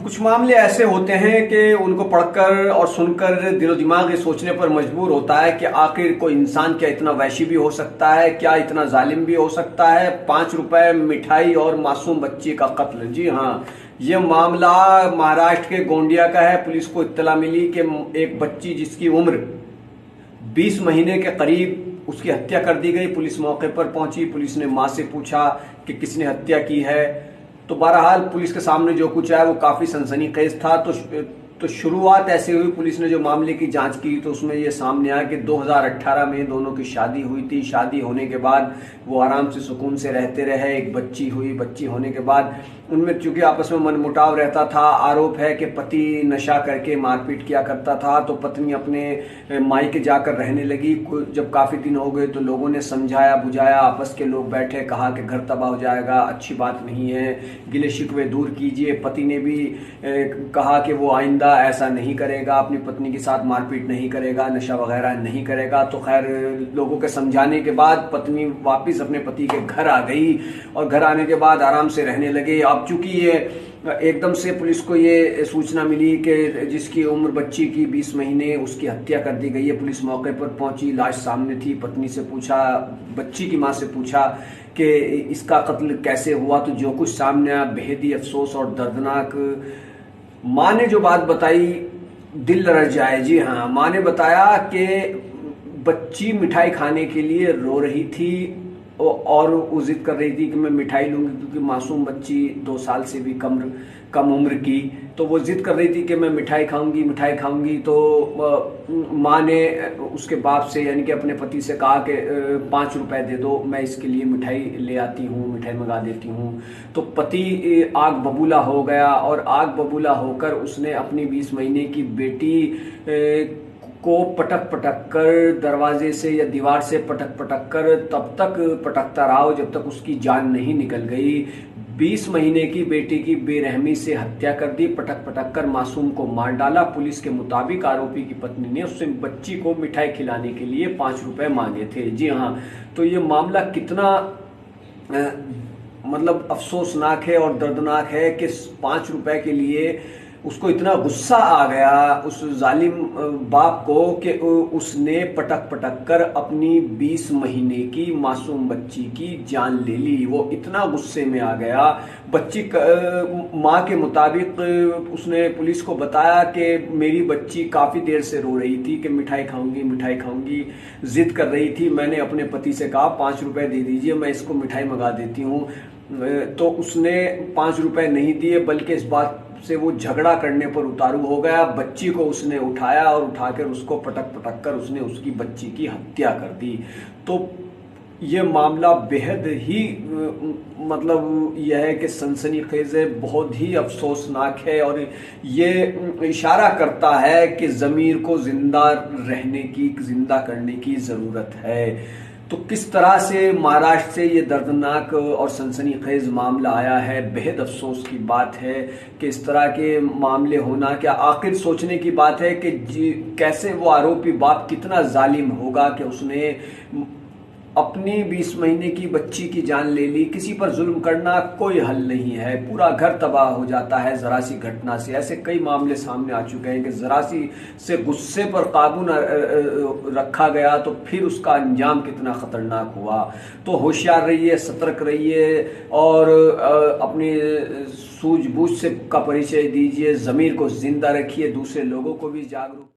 कुछ मामले ऐसे होते हैं कि उनको पढ़कर और सुनकर दिलो दिमाग ये सोचने पर मजबूर होता है कि आखिर कोई इंसान क्या इतना वैशी भी हो सकता है, क्या इतना जालिम भी हो सकता है। 5 रुपए मिठाई और मासूम बच्ची का कत्ल। जी हाँ, ये मामला महाराष्ट्र के गोंडिया का है। पुलिस को इत्तला मिली कि एक बच्ची जिसकी उम्र 20 महीने के करीब, उसकी हत्या कर दी गई। पुलिस मौके पर पहुंची। पुलिस ने मां से पूछा कि किसने हत्या की है। तो बहरहाल पुलिस के सामने जो कुछ है वो काफी सनसनीखेज था। तो शुरुआत ऐसे हुई, पुलिस ने जो मामले की जांच की तो उसमें ये सामने आया कि 2018 में दोनों की शादी हुई थी। शादी होने के बाद वो आराम से सुकून से रहते रहे। एक बच्ची हुई। बच्ची होने के बाद उनमें चूंकि आपस में मनमुटाव रहता था। आरोप है कि पति नशा करके मारपीट किया करता था, तो पत्नी अपने मायके जाकर रहने लगी। जब काफी दिन हो गए तो लोगों ने समझाया बुझाया, आपस के लोग बैठे, कहा कि घर तबाह हो जाएगा, अच्छी बात नहीं है, गिले शिकवे दूर कीजिए। पति ने भी कहा कि वो आइंदा ऐसा नहीं करेगा, अपनी पत्नी के साथ मारपीट नहीं करेगा, नशा वगैरह नहीं करेगा। तो खैर लोगों के समझाने के बाद पत्नी वापस अपने पति के घर आ गई और घर आने के बाद आराम से रहने लगे। अब चूंकि ये एकदम से पुलिस को ये सूचना मिली कि जिसकी उम्र बच्ची की 20 महीने, उसकी हत्या कर दी गई है। पुलिस मौके पर पहुंची, लाश सामने थी। पत्नी से पूछा, बच्ची की मां से पूछा कि इसका कत्ल कैसे हुआ। तो जो कुछ सामने आया बेहद ही अफसोस और दर्दनाक। मां ने जो बात बताई दिल लरज जाए। जी हाँ, मां ने बताया कि बच्ची मिठाई खाने के लिए रो रही थी और वो जिद कर रही थी कि मैं मिठाई लूंगी, क्योंकि मासूम बच्ची 2 साल से भी कम उम्र की, तो वो जिद कर रही थी कि मैं मिठाई खाऊंगी मिठाई खाऊंगी। तो माँ ने उसके बाप से यानी कि अपने पति से कहा कि 5 रुपए दे दो, मैं इसके लिए मिठाई ले आती हूँ, मिठाई मंगा देती हूँ। तो पति आग बबूला हो गया और आग बबूला होकर उसने अपनी 20 महीने की बेटी को पटक पटक कर, दरवाजे से या दीवार से पटक पटक कर तब तक पटकता रहा जब तक उसकी जान नहीं निकल गई। 20 महीने की बेटी की बेरहमी से हत्या कर दी। पटक पटक कर मासूम को मार डाला। पुलिस के मुताबिक आरोपी की पत्नी ने उससे बच्ची को मिठाई खिलाने के लिए 5 रुपए मांगे थे। जी हाँ, तो ये मामला कितना मतलब अफसोसनाक है और दर्दनाक है कि 5 रुपए के लिए उसको इतना गुस्सा आ गया उस जालिम बाप को कि उसने पटक पटक कर अपनी 20 महीने की मासूम बच्ची की जान ले ली। वो इतना गुस्से में आ गया। बच्ची माँ के मुताबिक उसने पुलिस को बताया कि मेरी बच्ची काफ़ी देर से रो रही थी कि मिठाई खाऊंगी, जिद कर रही थी। मैंने अपने पति से कहा 5 रुपए दे दीजिए, मैं इसको मिठाई मंगा देती हूँ। तो उसने 5 रुपए नहीं दिए, बल्कि इस बात से वो झगड़ा करने पर उतारू हो गया। बच्ची को उसने उठाया और उठाकर उसको पटक पटक कर उसने उसकी बच्ची की हत्या कर दी। तो ये मामला बेहद ही मतलब यह है कि सनसनीखेज है, बहुत ही अफसोसनाक है और ये इशारा करता है कि ज़मीर को जिंदा करने की ज़रूरत है। तो किस तरह से महाराष्ट्र से ये दर्दनाक और सनसनीखेज मामला आया है, बेहद अफसोस की बात है कि इस तरह के मामले होना। क्या आखिर सोचने की बात है कि कैसे वो आरोपी बाप कितना जालिम होगा कि उसने अपनी 20 महीने की बच्ची की जान ले ली। किसी पर जुल्म करना कोई हल नहीं है, पूरा घर तबाह हो जाता है जरा सी घटना से। ऐसे कई मामले सामने आ चुके हैं कि जरा सी से गुस्से पर काबू न रखा गया तो फिर उसका अंजाम कितना खतरनाक हुआ। तो होशियार रहिए, सतर्क रहिए और अपनी सूझबूझ से का परिचय दीजिए, ज़मीर को जिंदा रखिए, दूसरे लोगों को भी जागरूक